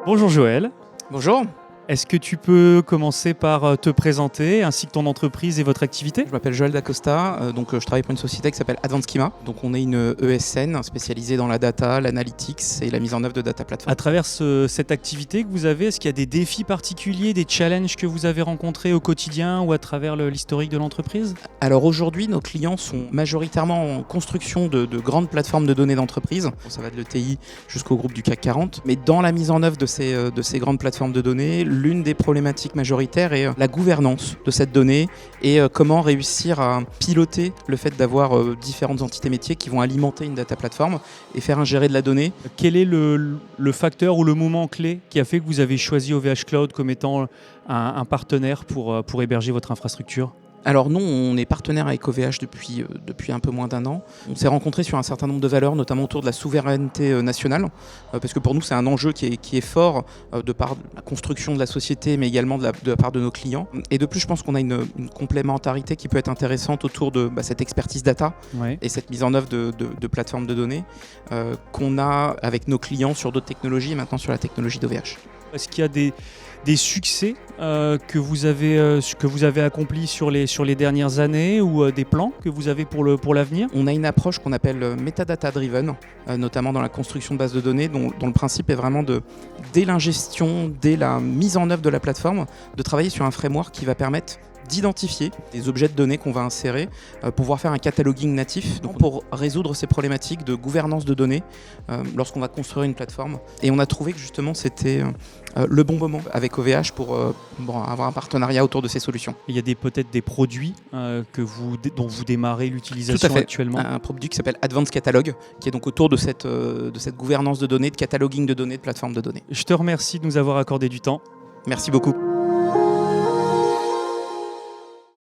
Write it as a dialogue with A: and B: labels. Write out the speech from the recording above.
A: Bonjour Joël,
B: Bonjour,
A: est-ce que tu peux commencer par te présenter ainsi que ton entreprise et votre activité?
B: je m'appelle Joël Dacosta, je travaille pour une société qui s'appelle Advanced Schema. Donc on est une ESN spécialisée dans la data, l'analytics et la mise en œuvre de data platform.
A: À travers cette activité que vous avez, est-ce qu'il y a des défis particuliers, des challenges que vous avez rencontrés au quotidien ou à travers l'historique de l'entreprise?
B: Alors aujourd'hui, nos clients sont majoritairement en construction de grandes plateformes de données d'entreprise. Ça va de l'ETI jusqu'au groupe du CAC 40. Mais dans la mise en œuvre de ces grandes plateformes de données, l'une des problématiques majoritaires est la gouvernance de cette donnée et comment réussir à piloter le fait d'avoir différentes entités métiers qui vont alimenter une data platform et faire ingérer de la donnée.
A: Quel est le facteur ou le moment clé qui a fait que vous avez choisi OVH Cloud comme étant un partenaire pour héberger votre infrastructure?
B: Alors nous, on est partenaire avec OVH depuis un peu moins d'un an. On s'est rencontrés sur un certain nombre de valeurs, notamment autour de la souveraineté nationale, parce que pour nous, c'est un enjeu qui est fort de par la construction de la société, mais également de la part de nos clients. Et de plus, je pense qu'on a une complémentarité qui peut être intéressante autour de cette expertise data
A: Ouais.
B: et cette mise en œuvre de plateformes de données qu'on a avec nos clients sur d'autres technologies et maintenant sur la technologie d'OVH.
A: Est-ce qu'il y a des succès que vous avez accomplis sur les dernières années ou des plans que vous avez pour l'avenir?
B: On a une approche qu'on appelle metadata driven, notamment dans la construction de bases de données, dont le principe est vraiment dès l'ingestion, dès la mise en œuvre de la plateforme, de travailler sur un framework qui va permettre d'identifier des objets de données qu'on va insérer pour pouvoir faire un cataloging natif, donc pour résoudre ces problématiques de gouvernance de données lorsqu'on va construire une plateforme. Et on a trouvé que justement c'était le bon moment avec OVH pour avoir un partenariat autour de ces solutions.
A: Il y a peut-être des produits dont vous démarrez
B: Tout à
A: l'utilisation
B: fait.
A: actuellement.
B: Un produit qui s'appelle Advanced Catalog, qui est donc autour de cette gouvernance de données, de cataloging de données, de plateforme de données.
A: Je te remercie de nous avoir accordé du temps.
B: Merci beaucoup.